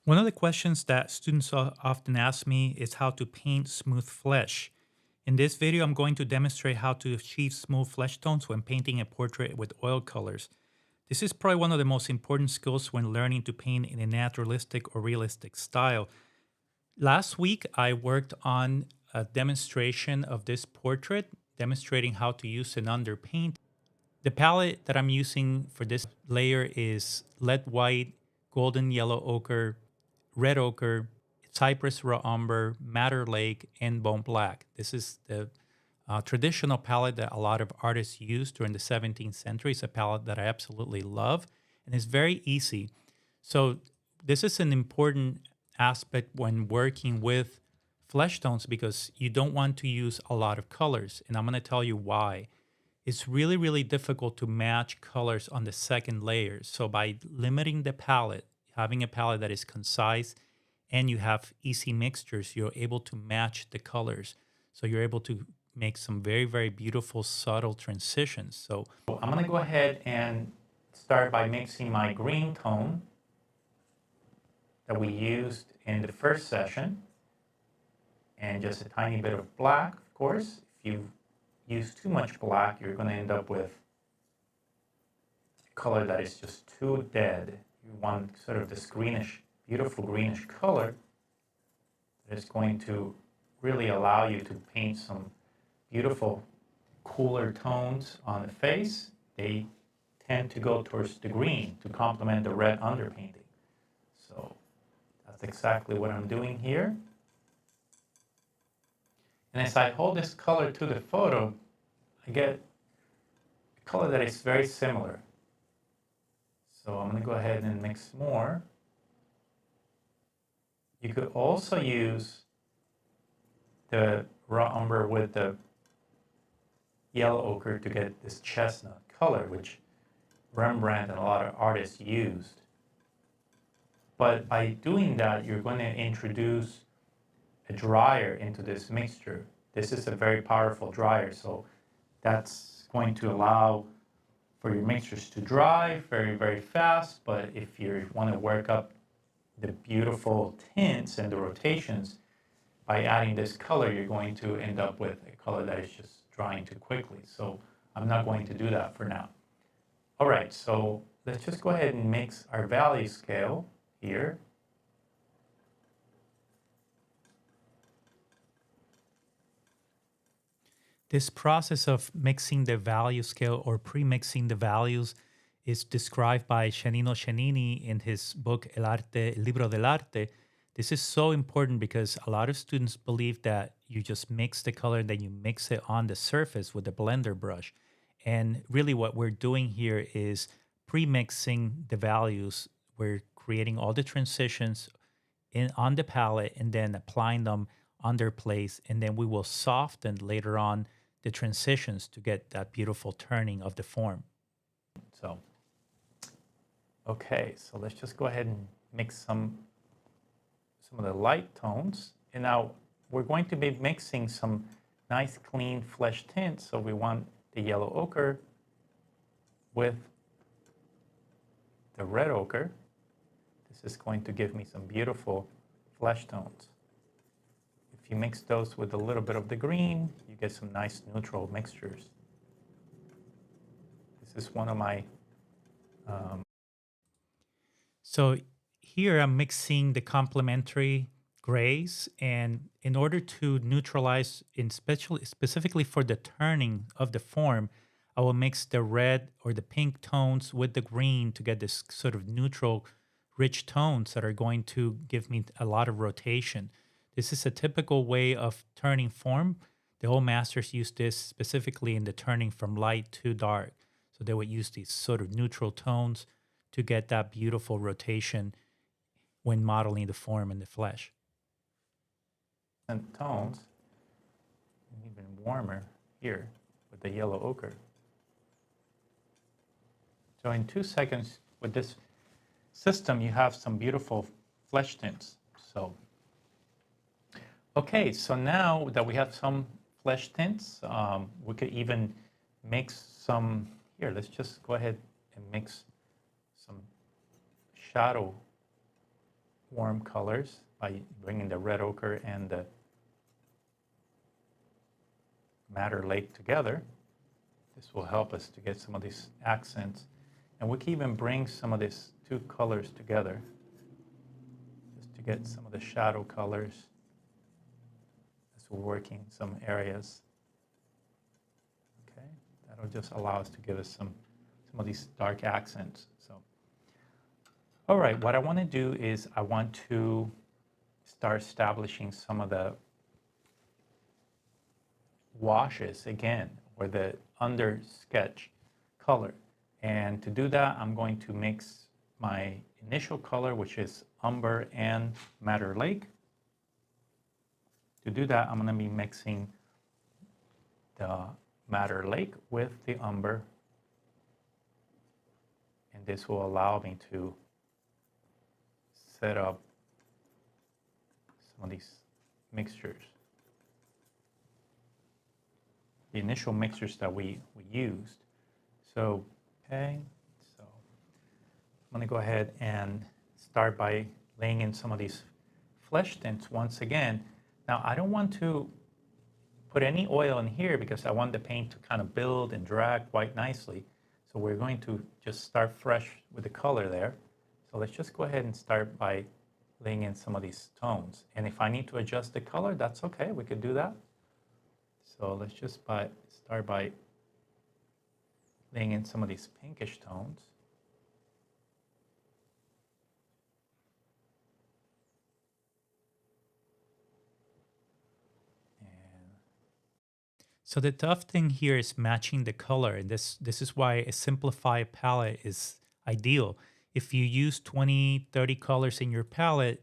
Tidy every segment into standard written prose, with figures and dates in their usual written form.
One of the questions that students often ask me is how to paint smooth flesh. In this video, I'm going to demonstrate how to achieve smooth flesh tones when painting a portrait with oil colors. This is probably one of the most important skills when learning to paint in a naturalistic or realistic style. Last week, I worked on a demonstration of this portrait, demonstrating how to use an underpaint. The palette that I'm using for this layer is lead white, golden yellow ochre, red ochre, cypress raw umber, madder lake, and bone black. This is the traditional palette that a lot of artists used during the 17th century. It's a palette that I absolutely love, and it's very easy. So this is an important aspect when working with flesh tones because you don't want to use a lot of colors, and I'm going to tell you why. It's really, really difficult to match colors on the second layer. So by limiting the palette, having a palette that is concise and you have easy mixtures, you're able to match the colors. So you're able to make some very, very beautiful, subtle transitions. So I'm going to go ahead and start by mixing my green tone that we used in the first session and just a tiny bit of black, of course. If you use too much black, you're going to end up with a color that is just too dead. You want sort of this greenish, beautiful greenish color that is going to really allow you to paint some beautiful, cooler tones on the face. They tend to go towards the green to complement the red underpainting. So that's exactly what I'm doing here. And as I hold this color to the photo, I get a color that is very similar. So I'm going to go ahead and mix more. You could also use the raw umber with the yellow ochre to get this chestnut color, which Rembrandt and a lot of artists used. But by doing that, you're going to introduce a dryer into this mixture. This is a very powerful dryer, so that's going to allow for your mixtures to dry very, very fast. But if you want to work up the beautiful tints and the rotations, by adding this color, you're going to end up with a color that is just drying too quickly. So I'm not going to do that for now. All right, so let's just go ahead and mix our value scale here. This process of mixing the value scale or pre-mixing the values is described by Giannino Cennini in his book El Libro del Arte. This is so important because a lot of students believe that you just mix the color and then you mix it on the surface with the blender brush. And really what we're doing here is pre-mixing the values. We're creating all the transitions on the palette and then applying them on their place. And then we will soften later on the transitions to get that beautiful turning of the form. So, okay, so let's just go ahead and mix some of the light tones. And now we're going to be mixing some nice clean flesh tints. So we want the yellow ochre with the red ochre. This is going to give me some beautiful flesh tones. If you mix those with a little bit of the green, you get some nice neutral mixtures. This is one of my... So here I'm mixing the complementary grays, and in order to neutralize, specifically for the turning of the form, I will mix the red or the pink tones with the green to get this sort of neutral, rich tones that are going to give me a lot of rotation. This is a typical way of turning form. The old masters used this specifically in the turning from light to dark. So they would use these sort of neutral tones to get that beautiful rotation when modeling the form in the flesh. And tones, even warmer here with the yellow ochre. So in 2 seconds with this system, you have some beautiful flesh tints. So, okay, so now that we have some flesh tints, we could even mix some, here, let's just go ahead and mix some shadow warm colors by bringing the red ochre and the madder lake together. This will help us to get some of these accents. And we can even bring some of these two colors together just to get some of the shadow colors as we're working in some areas. Okay, that'll just allow us to give us some of these dark accents. So, all right, what I want to do is I want to start establishing some of the washes again, or the under sketch color. And to do that, I'm going to mix my initial color, which is umber and madder lake. To do that, I'm going to be mixing the madder lake with the umber, and this will allow me to set up some of these mixtures. The initial mixtures that we used. So, okay, so I'm going to go ahead and start by laying in some of these flesh tints once again. Now, I don't want to put any oil in here because I want the paint to kind of build and drag quite nicely. So we're going to just start fresh with the color there. So let's just go ahead and start by laying in some of these tones. And if I need to adjust the color, that's okay, we could do that. So let's just start by laying in some of these pinkish tones. So the tough thing here is matching the color, and this is why a simplified palette is ideal. If you use 20, 30 colors in your palette,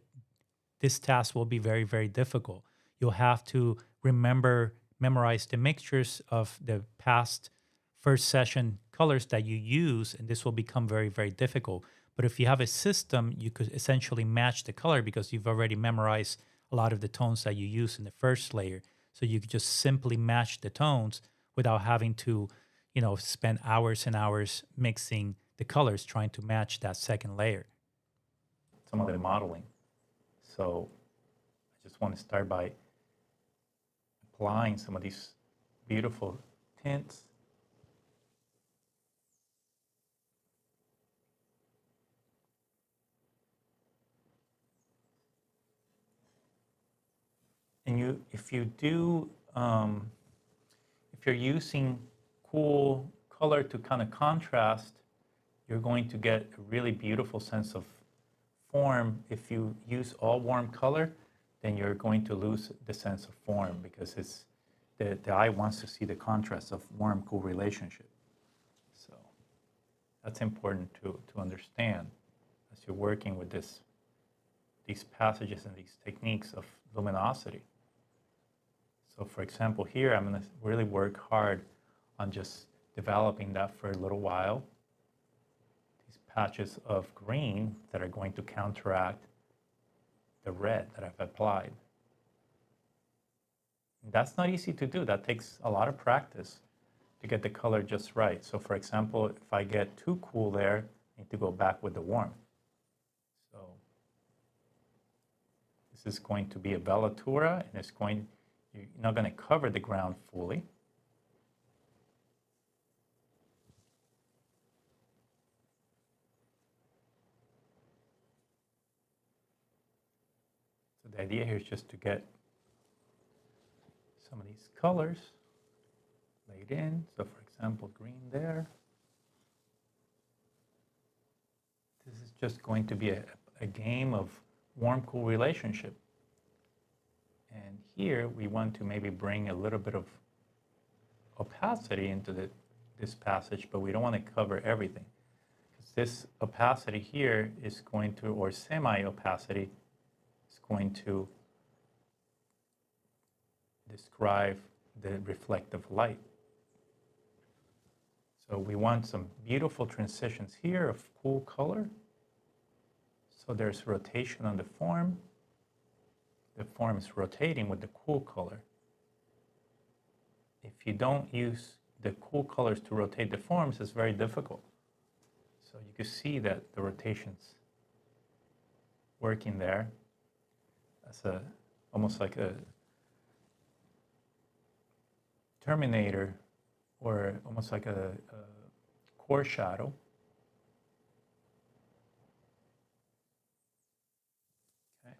this task will be very, very difficult. You'll have to memorize the mixtures of the past first session colors that you use, and this will become very, very difficult. But if you have a system, you could essentially match the color because you've already memorized a lot of the tones that you use in the first layer. So you could just simply match the tones without having to, spend hours and hours mixing the colors trying to match that second layer. Some of the modeling. So I just want to start by applying some of these beautiful tints. And if you're using cool color to kind of contrast, you're going to get a really beautiful sense of form. If you use all warm color, then you're going to lose the sense of form because the eye wants to see the contrast of warm-cool relationship. So that's important to understand as you're working with these passages and these techniques of luminosity. So for example, here I'm going to really work hard on just developing that for a little while. These patches of green that are going to counteract the red that I've applied. And that's not easy to do. That takes a lot of practice to get the color just right. So for example, if I get too cool there, I need to go back with the warm. So this is going to be a vellatura, and you're not going to cover the ground fully. So the idea here is just to get some of these colors laid in. So for example, green there. This is just going to be a game of warm-cool relationship. And here we want to maybe bring a little bit of opacity into this passage, but we don't want to cover everything. Because this opacity here is going to, or semi-opacity, is going to describe the reflective light. So we want some beautiful transitions here of cool color. So there's rotation on the form. The form is rotating with the cool color. If you don't use the cool colors to rotate the forms, it's very difficult. So you can see that the rotations working there. That's almost like a terminator, or almost like a core shadow. Okay.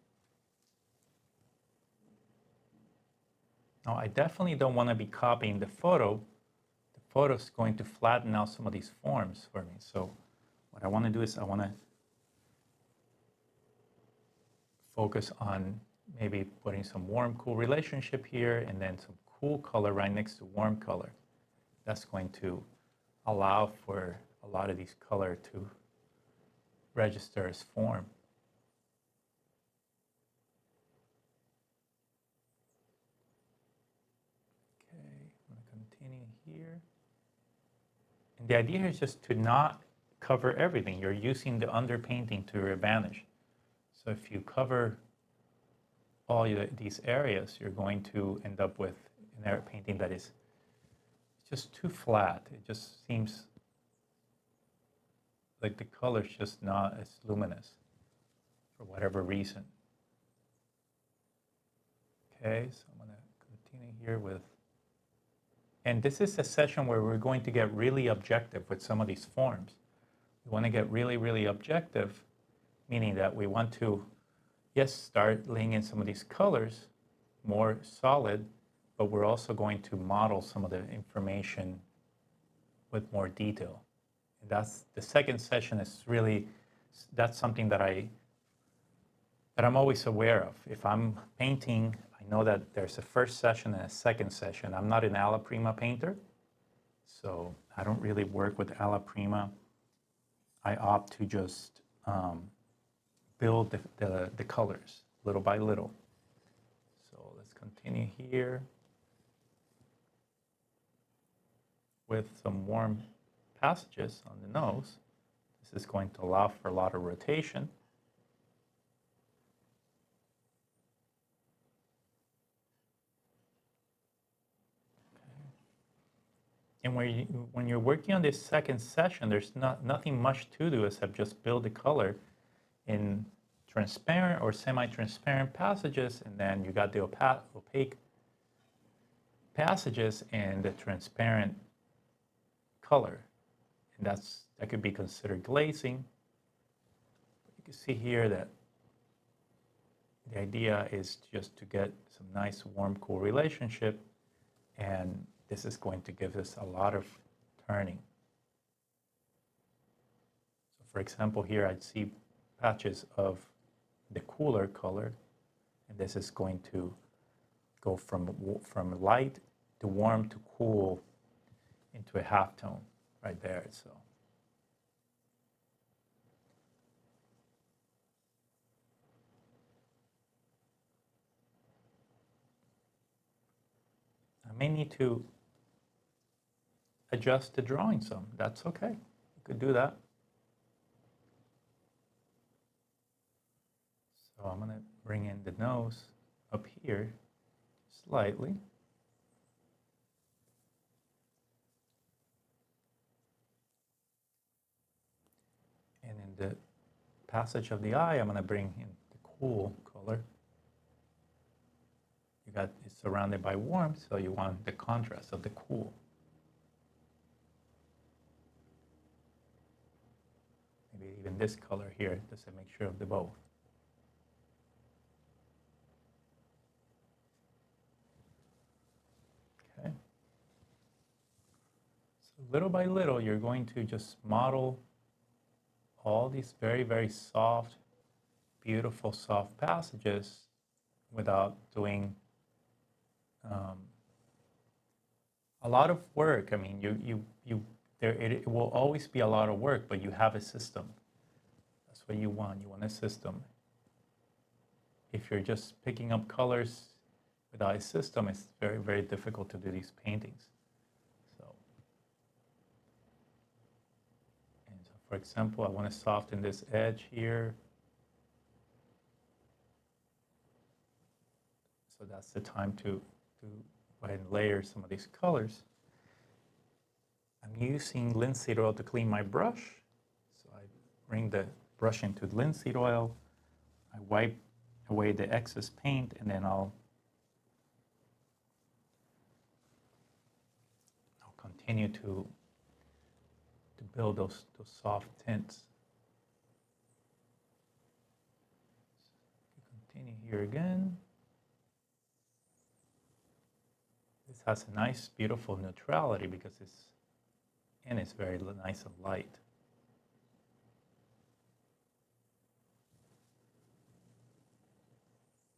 Now I definitely don't want to be copying the photo. The photo is going to flatten out some of these forms for me. So what I want to do is I want to focus on maybe putting some warm-cool relationship here, and then some cool color right next to warm color. That's going to allow for a lot of these color to register as form. Okay, I'm going to continue here. And the idea is just to not cover everything. You're using the underpainting to your advantage. So if you cover all these areas, you're going to end up with an area painting that is just too flat. It just seems like the color's just not as luminous for whatever reason. Okay, so I'm going to continue here with, and this is a session where we're going to get really objective with some of these forms. We want to get really, really objective, meaning that we want to, yes, start laying in some of these colors more solid, but we're also going to model some of the information with more detail. And that's the second session. Is really, that's something that I'm always aware of. If I'm painting, I know that there's a first session and a second session. I'm not an alla prima painter, so I don't really work with alla prima. I opt to just build the colors little by little. So let's continue here with some warm passages on the nose. This is going to allow for a lot of rotation. And when you're working on this second session, there's nothing much to do except just build the color in transparent or semi-transparent passages, and then you got the opaque passages and the transparent color. And that could be considered glazing. You can see here that the idea is just to get some nice warm cool relationship, and this is going to give us a lot of turning. So for example, here I'd see patches of the cooler color, and this is going to go from light to warm to cool into a halftone right there. So I may need to adjust the drawing some. That's okay. You could do that. So I'm going to bring in the nose up here slightly. And in the passage of the eye, I'm going to bring in the cool color. It's surrounded by warm, so you want the contrast of the cool. Maybe even this color here, just a mixture of the both. Okay. So little by little, you're going to just model all these very, very soft, beautiful, soft passages without doing a lot of work. I mean, it will always be a lot of work, but you have a system. That's what you want. You want a system. If you're just picking up colors without a system, it's very, very difficult to do these paintings. So for example, I want to soften this edge here. So that's the time to go ahead and layer some of these colors. I'm using linseed oil to clean my brush. So I bring the brush into linseed oil. I wipe away the excess paint, and then I'll continue to build those soft tints. Continue here again. This has a nice, beautiful neutrality because it's very nice and light.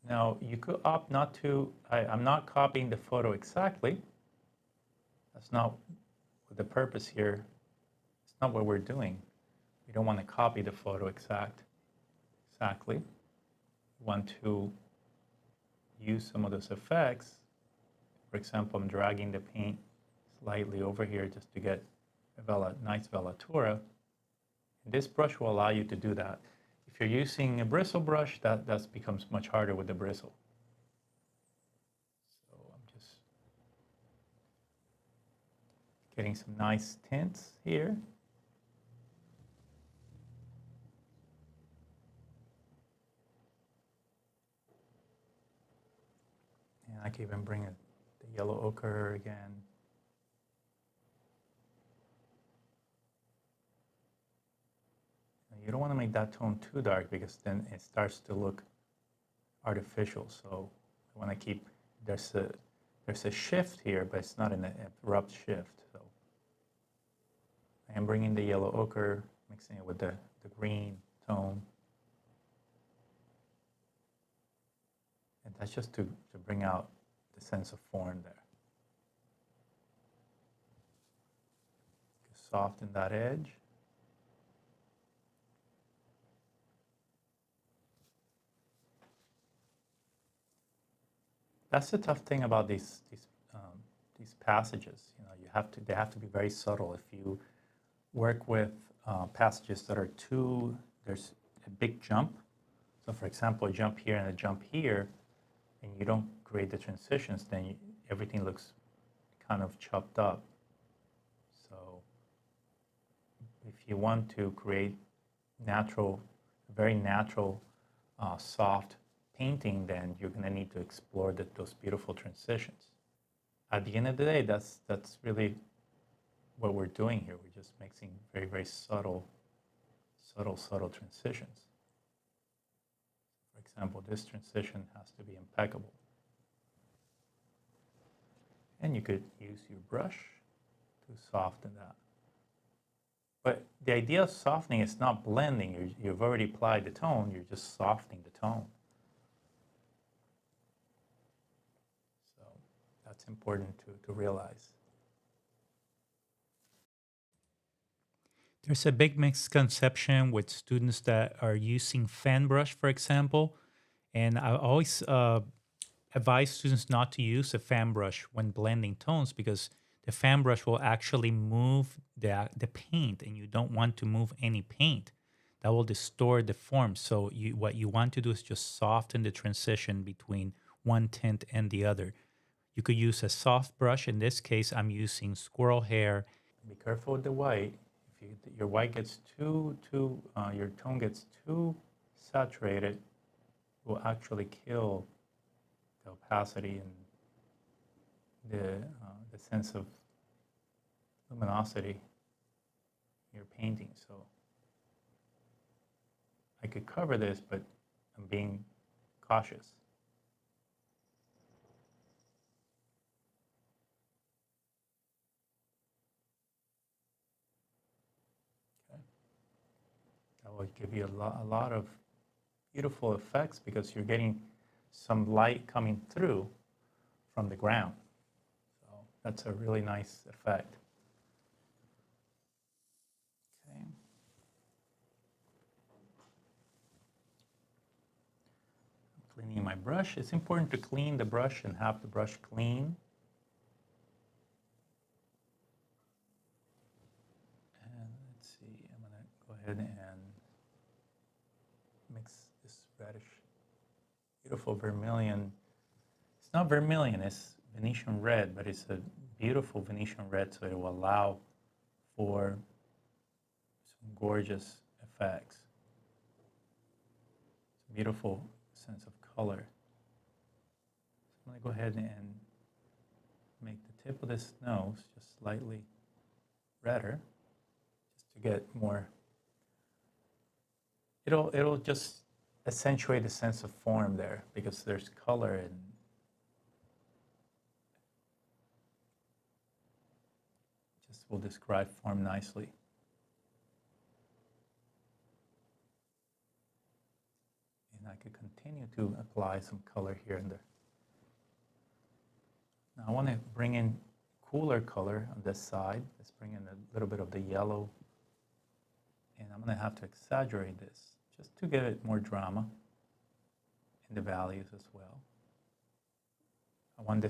Now, you could opt not to, I'm not copying the photo exactly. That's not the purpose here. It's not what we're doing. We don't want to copy the photo exactly. We want to use some of those effects. For example, I'm dragging the paint slightly over here just to get a nice velatura. And this brush will allow you to do that. If you're using a bristle brush, that becomes much harder with the bristle. So I'm just getting some nice tints here. And I can even bring the yellow ochre again. You don't want to make that tone too dark because then it starts to look artificial. So I want to keep, there's a shift here, but it's not an abrupt shift. So I am bringing the yellow ochre, mixing it with the green tone. And that's just to bring out the sense of form there. Soften that edge. That's the tough thing about these passages. You know, they have to be very subtle. If you work with passages that are there's a big jump. So for example, a jump here and a jump here, and you don't create the transitions, then everything looks kind of chopped up. So if you want to create very natural, soft painting, then you're going to need to explore those beautiful transitions. At the end of the day, that's really what we're doing here. We're just mixing very, very subtle transitions. For example, this transition has to be impeccable. And you could use your brush to soften that. But the idea of softening is not blending. You've already applied the tone, you're just softening the tone. So that's important to realize. There's a big misconception with students that are using fan brush, for example. And I always advise students not to use a fan brush when blending tones because the fan brush will actually move the paint, and you don't want to move any paint. That will distort the form. So what you want to do is just soften the transition between one tint and the other. You could use a soft brush. In this case, I'm using squirrel hair. Be careful with the white. If your white gets your tone gets too saturated, it will actually kill the opacity and the sense of luminosity in your painting. So I could cover this, but I'm being cautious. Okay. That will give you a lot of beautiful effects because you're getting some light coming through from the ground. So that's a really nice effect. Okay. Cleaning my brush. It's important to clean the brush and have the brush clean. And let's see, I'm gonna go ahead and mix this reddish, beautiful vermilion. It's not vermilion, it's Venetian red, but it's a beautiful Venetian red, so it will allow for some gorgeous effects. Some beautiful sense of color. So I'm going to go ahead and make the tip of this nose just slightly redder, just to get more. It'll just accentuate the sense of form there because there's color and just will describe form nicely. And I could continue to apply some color here and there. Now I want to bring in cooler color on this side. Let's bring in a little bit of the yellow. And I'm going to have to exaggerate this just to give it more drama in the values as well. I want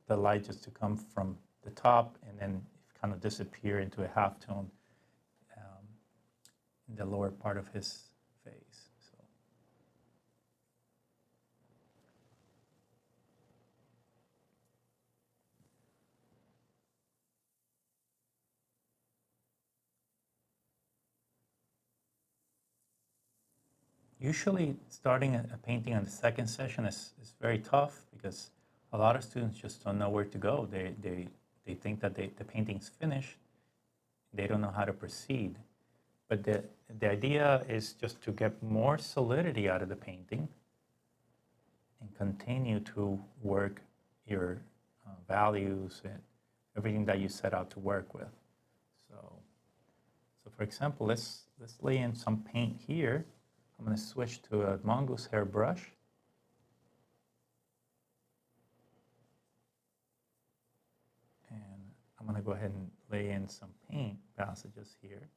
the light just to come from the top and then kind of disappear into a halftone in the lower part of his face. So. Usually starting a painting on the second session is very tough because a lot of students just don't know where to go. They think that the painting's finished. They don't know how to proceed. But the idea is just to get more solidity out of the painting and continue to work your values and everything that you set out to work with. So for example, let's lay in some paint here. I'm going to switch to a mongoose hair brush. And I'm going to go ahead and lay in some paint passages here.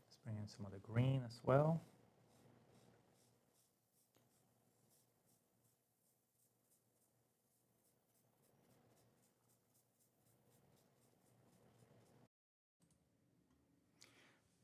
Let's bring in some of the green as well.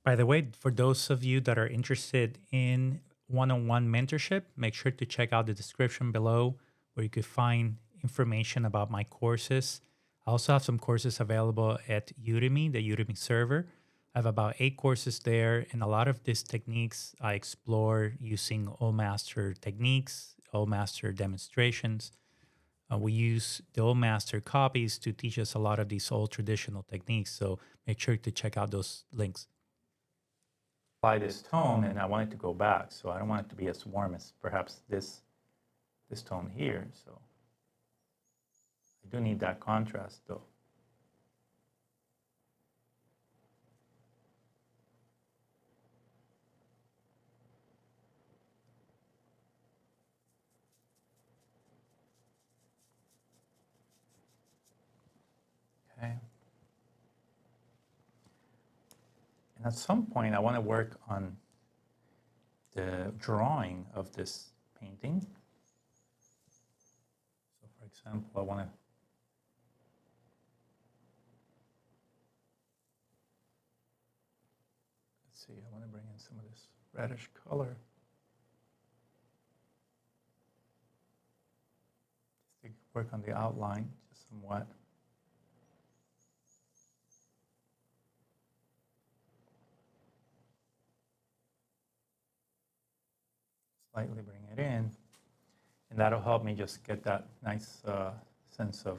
By the way, for those of you that are interested in one-on-one mentorship, make sure to check out the description below where you could find information about my courses. I also have some courses available at Udemy, the Udemy server. I have about 8 courses there, and a lot of these techniques I explore using Old Master techniques, Old Master demonstrations. We use the Old Master copies to teach us a lot of these old traditional techniques, so make sure to check out those links. Apply this tone, and I want it to go back, so I don't want it to be as warm as perhaps this tone here. So I do need that contrast though. Okay. And at some point, I want to work on the drawing of this painting. So for example, I want to bring in some of this reddish color. Just to work on the outline just somewhat. Slightly bring it in, and that'll help me just get that nice sense of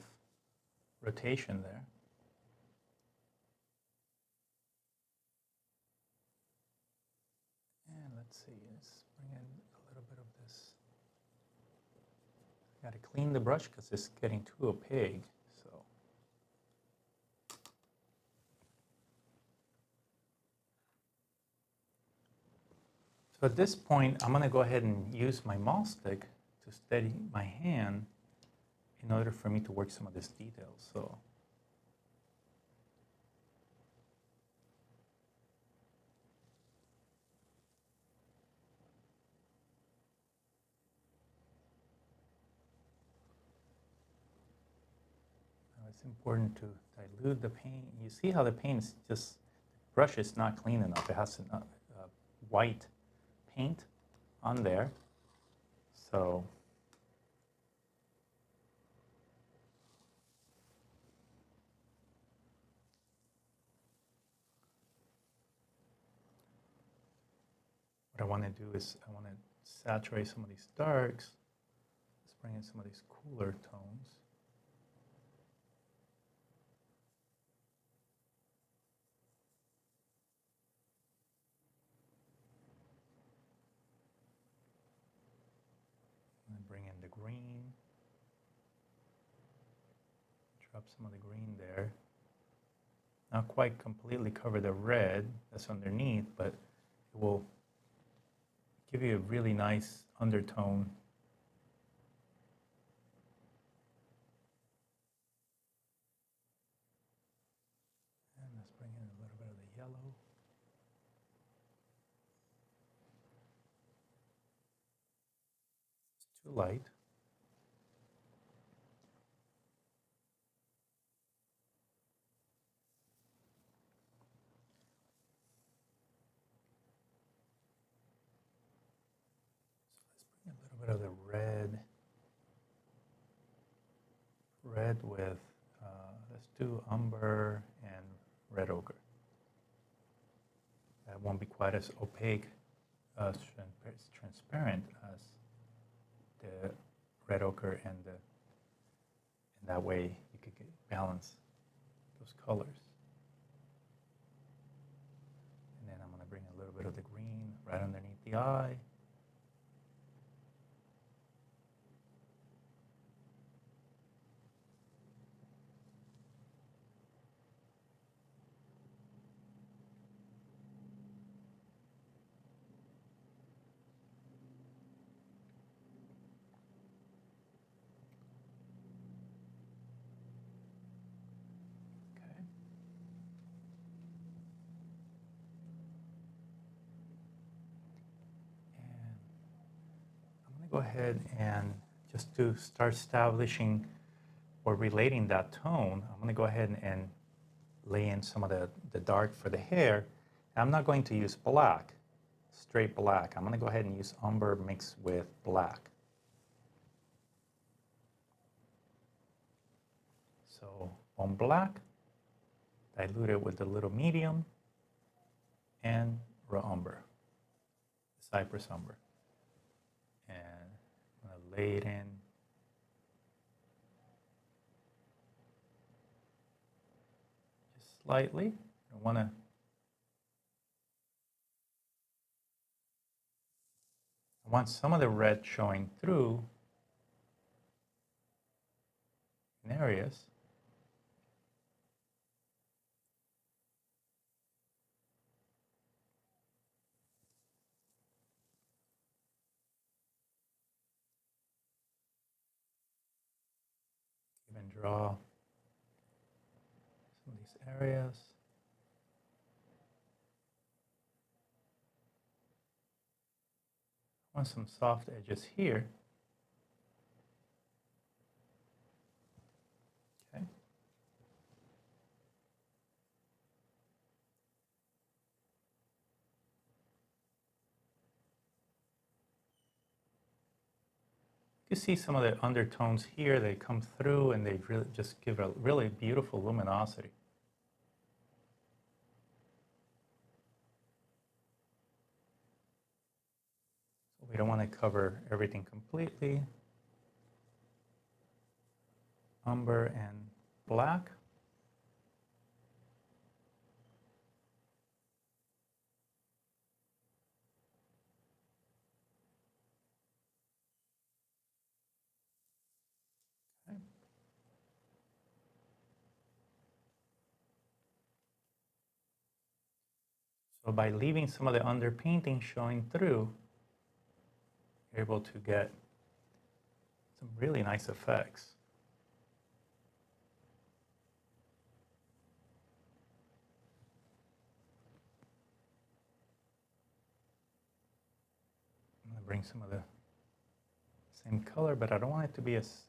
rotation there. And let's see, let's bring in a little bit of this. I gotta clean the brush because it's getting too opaque. So at this point, I'm going to go ahead and use my maul stick to steady my hand in order for me to work some of these details. So now it's important to dilute the paint. You see how the paint is just, the brush is not clean enough. It has enough white paint on there. So what I want to do is I want to saturate some of these darks. Let's bring in some of these cooler tones. And bring in the green. Drop some of the green there. Not quite completely cover the red that's underneath, but it will give you a really nice undertone. And let's bring in a little bit of the yellow. It's too light. So let's bring a little bit of the red. Red with, let's do umber and red ochre. That won't be quite as opaque, transparent as the red ochre, and that way you could balance those colors. And then I'm going to bring a little bit of the green right underneath the eye. Go ahead and just to start establishing or relating that tone, I'm going to go ahead and lay in some of the dark for the hair. I'm not going to use black, straight black. I'm going to go ahead and use umber mixed with black. So on black, dilute it with a little medium and raw umber, cypress umber. And I'm going to lay it in just slightly. I want some of the red showing through in areas. Even draw some of these areas. I want some soft edges here. Okay. You can see some of the undertones here. They come through and they really just give a really beautiful luminosity. So we don't want to cover everything completely. Umber and black. Okay. So by leaving some of the underpainting showing through, you're able to get some really nice effects. I'm going to bring some of the same color, but I don't want it to be as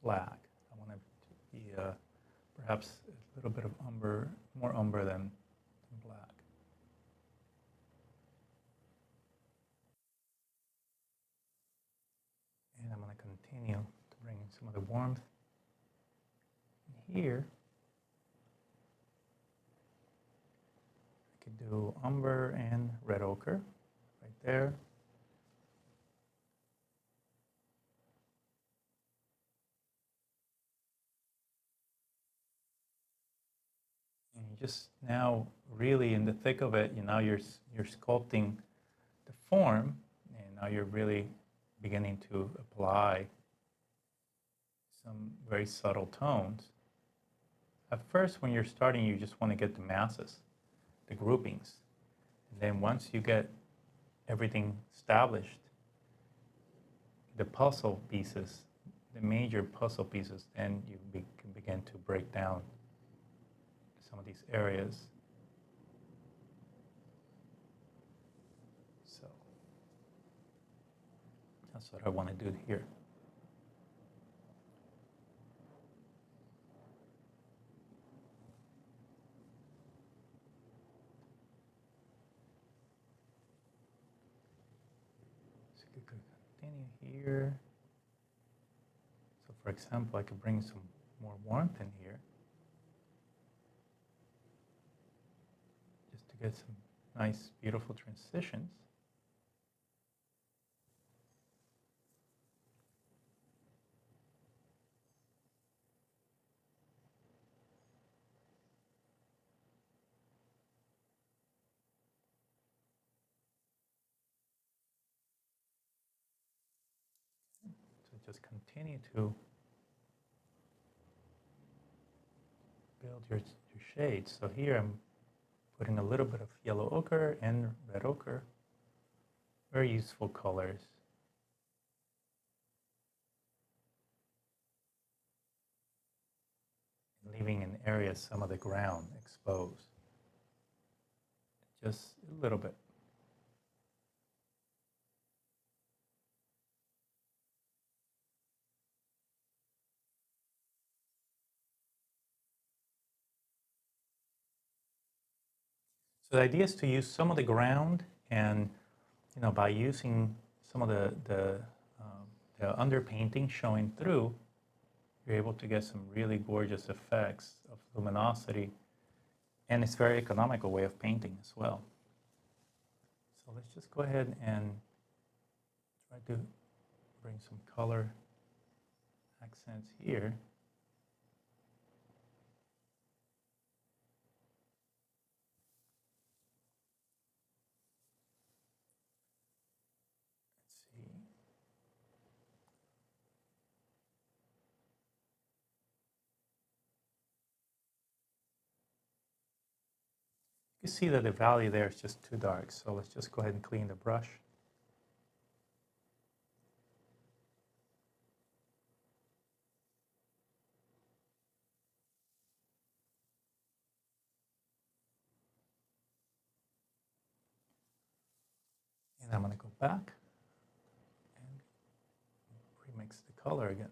black. I want it to be perhaps a little bit of umber, more umber than black. And I'm going to continue to bring in some of the warmth here. I could do umber and red ochre right there. And you just now really in the thick of it, now you're sculpting the form, and now you're really beginning to apply some very subtle tones. At first, when you're starting, you just want to get the masses, the groupings. And then once you get everything established, the puzzle pieces, the major puzzle pieces, then you can begin to break down some of these areas. So that's what I want to do here. So you could continue here. So for example, I could bring some more warmth in here, just to get some nice, beautiful transitions. So just continue to build your shades. So here I'm putting a little bit of yellow ochre and red ochre. Very useful colors. Leaving in areas some of the ground exposed. Just a little bit. So the idea is to use some of the ground, and by using some of the underpainting showing through, you're able to get some really gorgeous effects of luminosity, and it's a very economical way of painting as well. So let's just go ahead and try to bring some color accents here. You see that the value there is just too dark, so let's just go ahead and clean the brush. And I'm going to go back and remix the color again.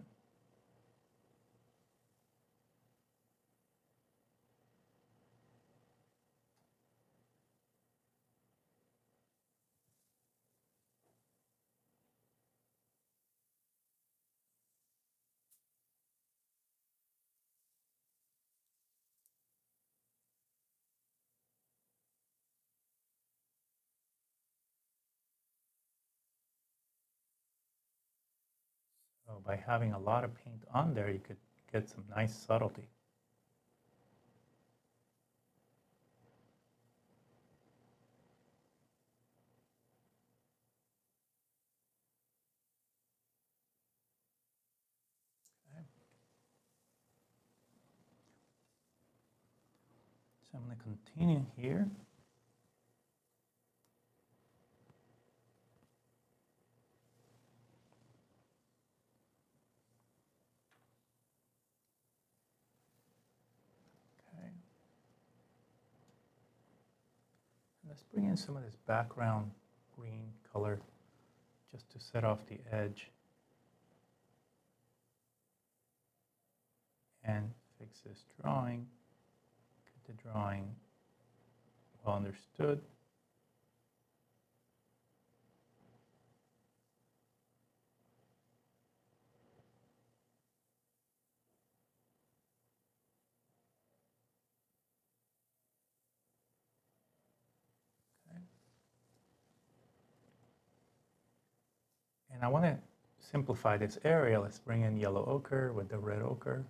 So by having a lot of paint on there, you could get some nice subtlety. Okay. So I'm going to continue here. Let's bring in some of this background green color just to set off the edge and fix this drawing. Get the drawing well understood. And I want to simplify this area. Let's bring in yellow ochre with the red ochre.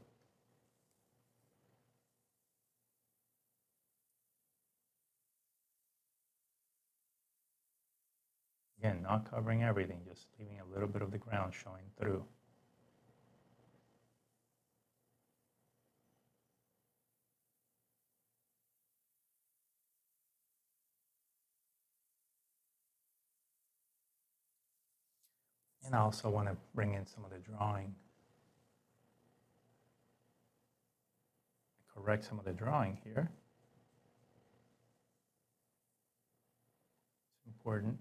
Again, not covering everything, just leaving a little bit of the ground showing through. And I also want to bring in some of the drawing, correct some of the drawing here. It's important.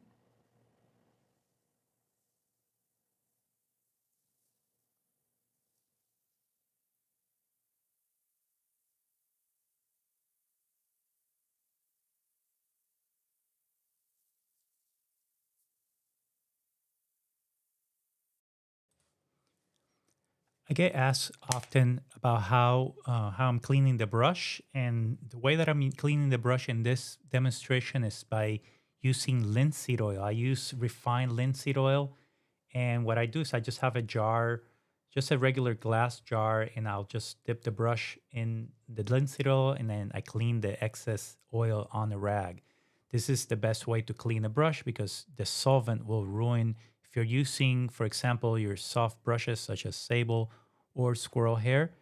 I get asked often about how I'm cleaning the brush, and the way that I'm cleaning the brush in this demonstration is by using linseed oil. I use refined linseed oil, and what I do is I just have a jar, just a regular glass jar, and I'll just dip the brush in the linseed oil, and then I clean the excess oil on the rag. This is the best way to clean a brush because the solvent will ruin. If you're using, for example, your soft brushes such as sable or squirrel hair,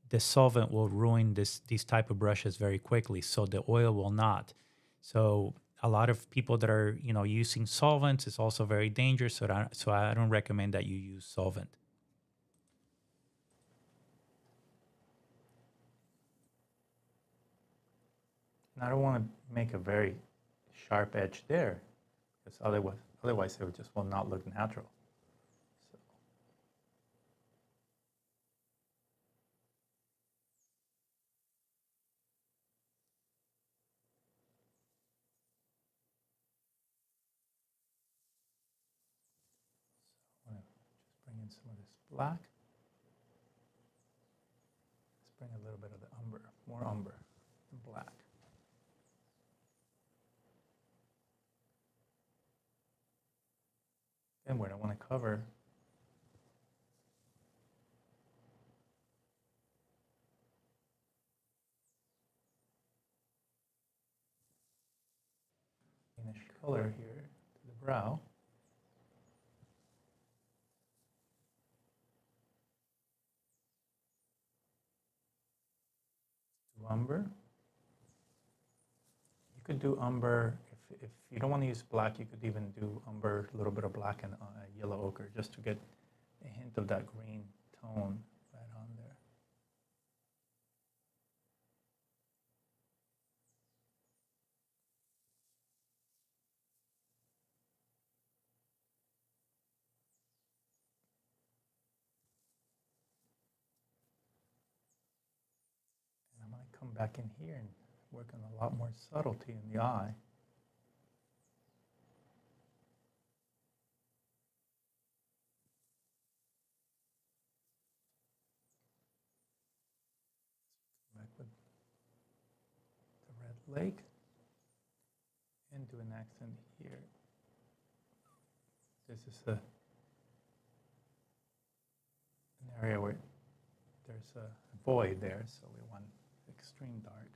the solvent will ruin these type of brushes very quickly. So the oil will not. So a lot of people that are using solvents is also very dangerous. So I don't recommend that you use solvent. And I don't want to make a very sharp edge there, because otherwise it just will not look natural. So. I'm going to just bring in some of this black. Let's bring a little bit of the umber, more umber than black. Then what I want to cover greenish color here to the brow. Do umber. You could do umber if you don't want to use black. You could even do umber, a little bit of black and yellow ochre, just to get a hint of that green tone right on there. And I'm going to come back in here and work on a lot more subtlety in the eye. Back with the red lake and do an accent here. This is an area where there's a void there, so we want extreme dark.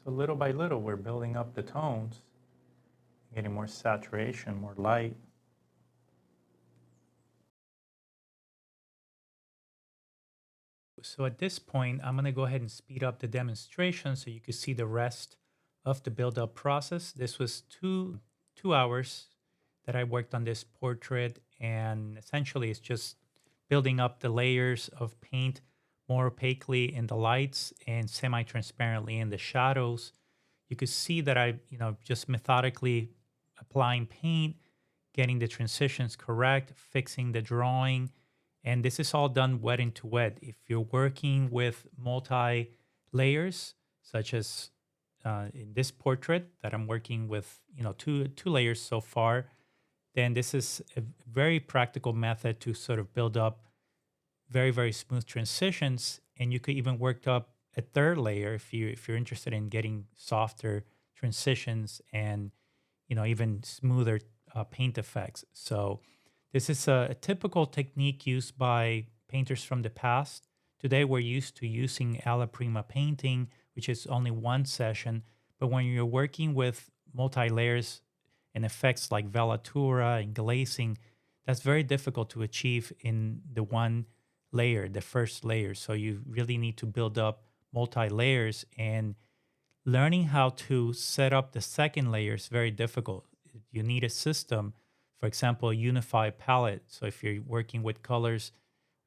So little by little, we're building up the tones, getting more saturation, more light. So at this point, I'm going to go ahead and speed up the demonstration so you can see the rest of the build-up process. This was two hours that I worked on this portrait, and essentially it's just building up the layers of paint more opaquely in the lights and semi-transparently in the shadows. You could see that I, just methodically applying paint, getting the transitions correct, fixing the drawing, and this is all done wet into wet. If you're working with multi layers, such as in this portrait that I'm working with, two layers so far, then this is a very practical method to sort of build up very, very smooth transitions. And you could even work up a third layer if you're interested in getting softer transitions and even smoother paint effects. So this is a typical technique used by painters from the past. Today we're used to using alla prima painting, which is only one session. But when you're working with multi layers and effects like velatura and glazing, that's very difficult to achieve in the one layer, the first layer. So you really need to build up multi layers, and learning how to set up the second layer is very difficult. You need a system, for example, a unified palette. So if you're working with colors,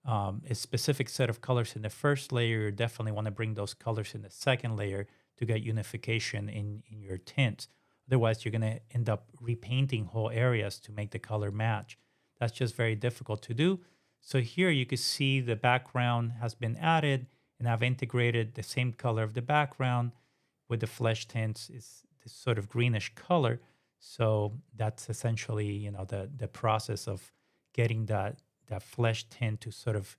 a specific set of colors in the first layer, you definitely want to bring those colors in the second layer to get unification in your tints. Otherwise, you're going to end up repainting whole areas to make the color match. That's just very difficult to do. So here you can see the background has been added, and I've integrated the same color of the background with the flesh tints. Is this sort of greenish color. So that's essentially, the process of getting that flesh tint to sort of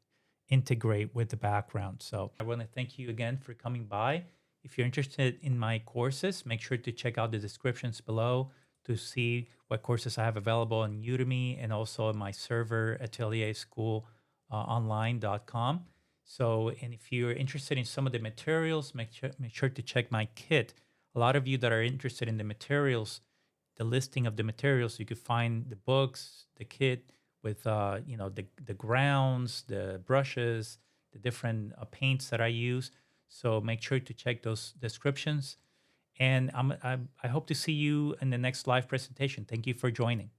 integrate with the background. So I want to thank you again for coming by. If you're interested in my courses, make sure to check out the descriptions below to see what courses I have available on Udemy and also on my server, Atelier School online.com. So, and if you're interested in some of the materials, make sure to check my kit. A lot of you that are interested in the materials, the listing of the materials, you could find the books, the kit with the grounds, the brushes, the different paints that I use. So make sure to check those descriptions. And I hope to see you in the next live presentation. Thank you for joining.